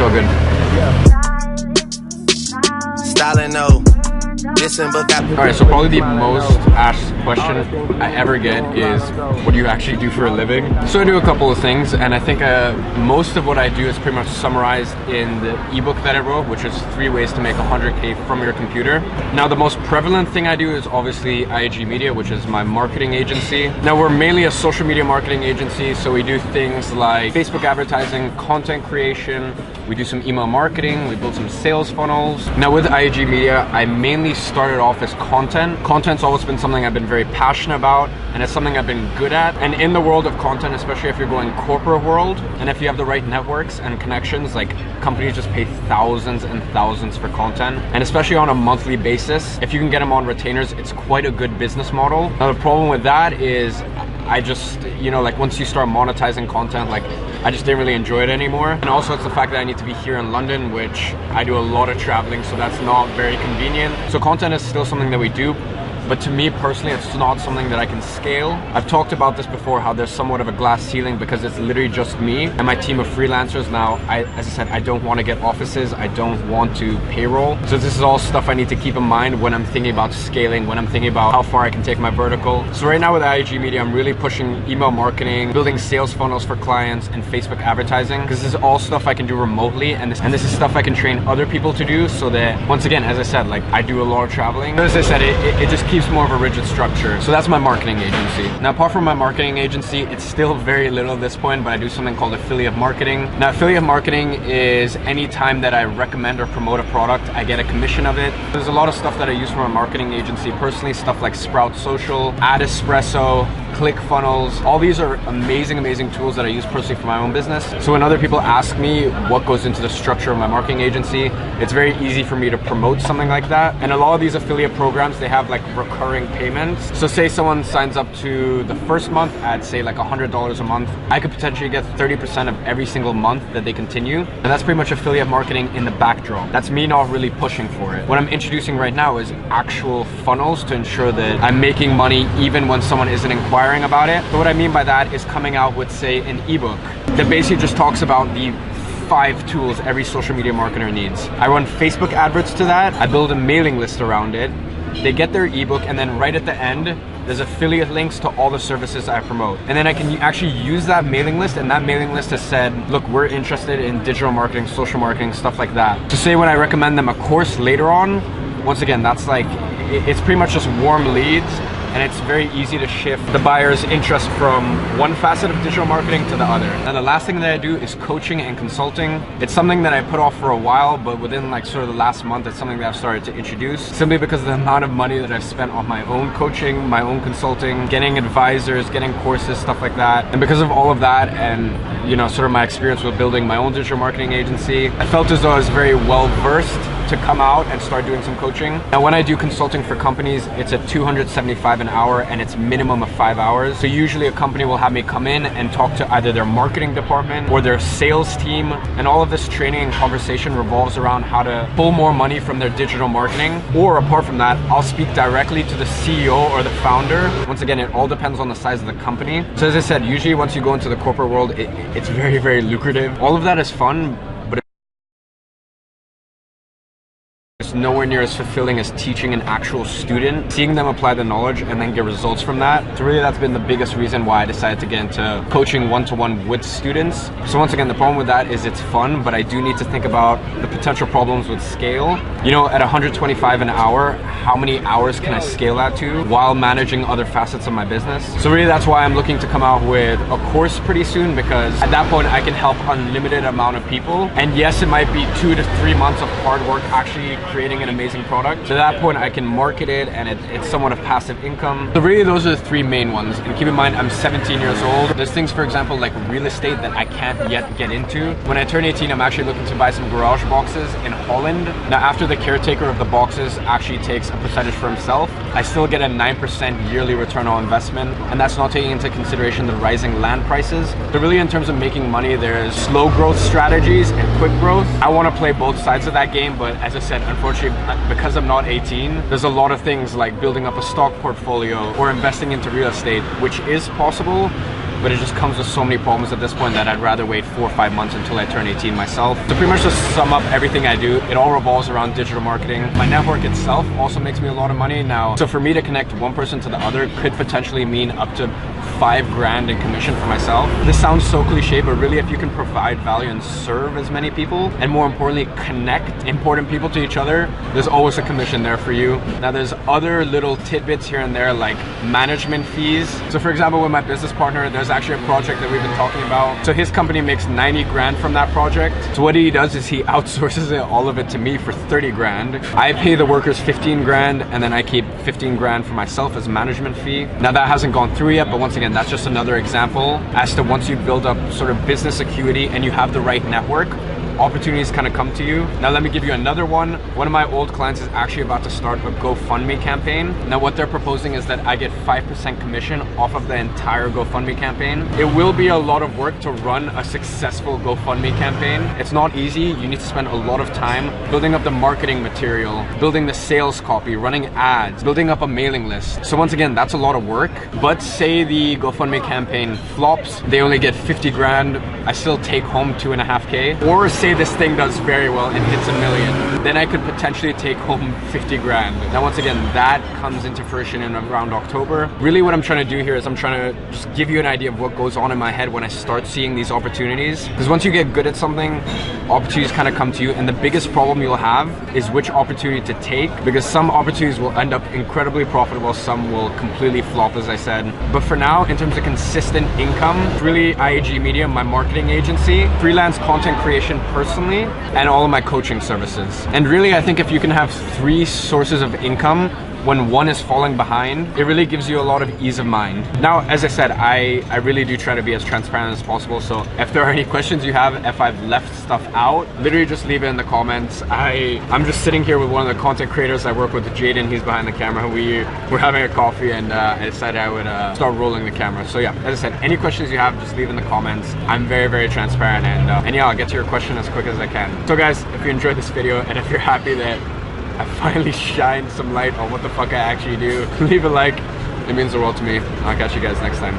all good. Styling, no. Alright, so probably the most asked question I ever get is, what do you actually do for a living? So I do a couple of things, and I think most of what I do is pretty much summarized in the ebook that I wrote, which is 3 ways to make 100K from your computer. Now, the most prevalent thing I do is obviously IAG Media, which is my marketing agency. Now, we're mainly a social media marketing agency, so we do things like Facebook advertising, content creation, we do some email marketing, we build some sales funnels. Now, with IAG Media, I mainly started off as content. Content's always been something I've been very passionate about, and it's something I've been good at. And in the world of content, especially if you're going corporate world, and if you have the right networks and connections, like companies just pay thousands and thousands for content. And especially on a monthly basis, if you can get them on retainers, it's quite a good business model. Now, the problem with that is I just, like once you start monetizing content, like I just didn't really enjoy it anymore. And also it's the fact that I need to be here in London, which I do a lot of traveling, so that's not very convenient. So content is still something that we do, but to me personally, it's not something that I can scale. I've talked about this before, how there's somewhat of a glass ceiling because it's literally just me and my team of freelancers. Now, as I said, I don't want to get offices. I don't want to payroll. So this is all stuff I need to keep in mind when I'm thinking about scaling, when I'm thinking about how far I can take my vertical. So right now with IAG Media, I'm really pushing email marketing, building sales funnels for clients, and Facebook advertising, because this is all stuff I can do remotely, and this is stuff I can train other people to do, so that, once again, as I said, like I do a lot of traveling. As I said, it just keeps more of a rigid structure. So that's my marketing agency. Now, apart from my marketing agency, it's still very little at this point, but I do something called affiliate marketing. Now, affiliate marketing is any time that I recommend or promote a product, I get a commission of it. There's a lot of stuff that I use from a marketing agency personally, stuff like Sprout Social, AdEspresso, ClickFunnels. All these are amazing tools that I use personally for my own business. So when other people ask me what goes into the structure of my marketing agency, it's very easy for me to promote something like that. And a lot of these affiliate programs, they have like recurring payments. So say someone signs up to the first month at say like $100 a month, I could potentially get 30% of every single month that they continue. And that's pretty much affiliate marketing in the backdrop. That's me not really pushing for it. What I'm introducing right now is actual funnels to ensure that I'm making money even when someone isn't inquiring about it. So what I mean by that is coming out with, say, an ebook that basically just talks about the 5 tools every social media marketer needs. I run Facebook adverts to that. I build a mailing list around it. They get their ebook, and then right at the end, there's affiliate links to all the services I promote. And then I can actually use that mailing list, and that mailing list has said, look, we're interested in digital marketing, social marketing, stuff like that. So say when I recommend them a course later on, once again, that's like, it's pretty much just warm leads, and it's very easy to shift the buyer's interest from one facet of digital marketing to the other. And the last thing that I do is coaching and consulting. It's something that I put off for a while, but within like sort of the last month, it's something that I've started to introduce, simply because of the amount of money that I've spent on my own coaching, my own consulting, getting advisors, getting courses, stuff like that. And because of all of that, and sort of my experience with building my own digital marketing agency, I felt as though I was very well versed to come out and start doing some coaching. Now, when I do consulting for companies, it's at $275 an hour, and it's minimum of 5 hours. So usually a company will have me come in and talk to either their marketing department or their sales team, and all of this training and conversation revolves around how to pull more money from their digital marketing. Or apart from that, I'll speak directly to the CEO or the founder. Once again, it all depends on the size of the company. So as I said, usually once you go into the corporate world, it's very lucrative. All of that is fun, but it's nowhere near as fulfilling as teaching an actual student, seeing them apply the knowledge and then get results from that. So really, that's been the biggest reason why I decided to get into coaching one-to-one with students. So once again, the problem with that is it's fun, but I do need to think about the potential problems with scale. At 125 an hour, how many hours can I scale that to while managing other facets of my business? So really, that's why I'm looking to come out with a course pretty soon, because at that point I can help unlimited amount of people. And yes, it might be 2 to 3 months of hard work actually creating an amazing product. To that point, I can market it, and it's somewhat of passive income. So really, those are the 3 main ones. And keep in mind, I'm 17 years old. There's things, for example, like real estate that I can't yet get into. When I turn 18, I'm actually looking to buy some garage boxes in Holland. Now, after the caretaker of the boxes actually takes a percentage for himself, I still get a 9% yearly return on investment, and that's not taking into consideration the rising land prices. But really, in terms of making money, there's slow growth strategies and quick growth. I want to play both sides of that game, but as I said, unfortunately, because I'm not 18, there's a lot of things like building up a stock portfolio or investing into real estate, which is possible, but it just comes with so many problems at this point that I'd rather wait 4 or 5 months until I turn 18 myself. To pretty much just sum up everything I do, it all revolves around digital marketing. My network itself also makes me a lot of money now. So for me to connect one person to the other could potentially mean up to 5 grand in commission for myself. This sounds so cliche, but really if you can provide value and serve as many people, and more importantly, connect important people to each other, there's always a commission there for you. Now there's other little tidbits here and there like management fees. So for example, with my business partner, there's actually a project that we've been talking about. So his company makes 90 grand from that project. So what he does is he outsources all of it to me for 30 grand. I pay the workers 15 grand and then I keep 15 grand for myself as management fee. Now that hasn't gone through yet, but once again, that's just another example as to once you build up sort of business acuity and you have the right network, opportunities kind of come to you. Now let me give you another one. One of my old clients is actually about to start a GoFundMe campaign. Now what they're proposing is that I get 5% commission off of the entire GoFundMe campaign. It will be a lot of work to run a successful GoFundMe campaign. It's not easy. You need to spend a lot of time building up the marketing material, building the sales copy, running ads, building up a mailing list. So once again, that's a lot of work. But say the GoFundMe campaign flops, they only get 50 grand. I still take home 2.5K. Or say this thing does very well and hits 1 million, then I could potentially take home 50 grand. Now once again, that comes into fruition in around October. Really what I'm trying to do here is I'm trying to just give you an idea of what goes on in my head when I start seeing these opportunities. Because once you get good at something, opportunities kind of come to you, and the biggest problem you'll have is which opportunity to take, because some opportunities will end up incredibly profitable, some will completely flop, as I said. But for now, in terms of consistent income, really IAG Media, my marketing agency, freelance content creation personally, and all of my coaching services. And really, I think if you can have 3 sources of income when one is falling behind, it really gives you a lot of ease of mind. Now, as I said, I really do try to be as transparent as possible. So if there are any questions you have, if I've left stuff out, literally just leave it in the comments. I'm just sitting here with one of the content creators I work with, Jaden. He's behind the camera. We're having a coffee, and I decided I would start rolling the camera. So yeah, as I said, any questions you have, just leave in the comments. I'm very, very transparent, and yeah, I'll get to your question as quick as I can. So guys, if you enjoyed this video, and if you're happy that I finally shined some light on what the fuck I actually do, leave a like. It means the world to me. I'll catch you guys next time.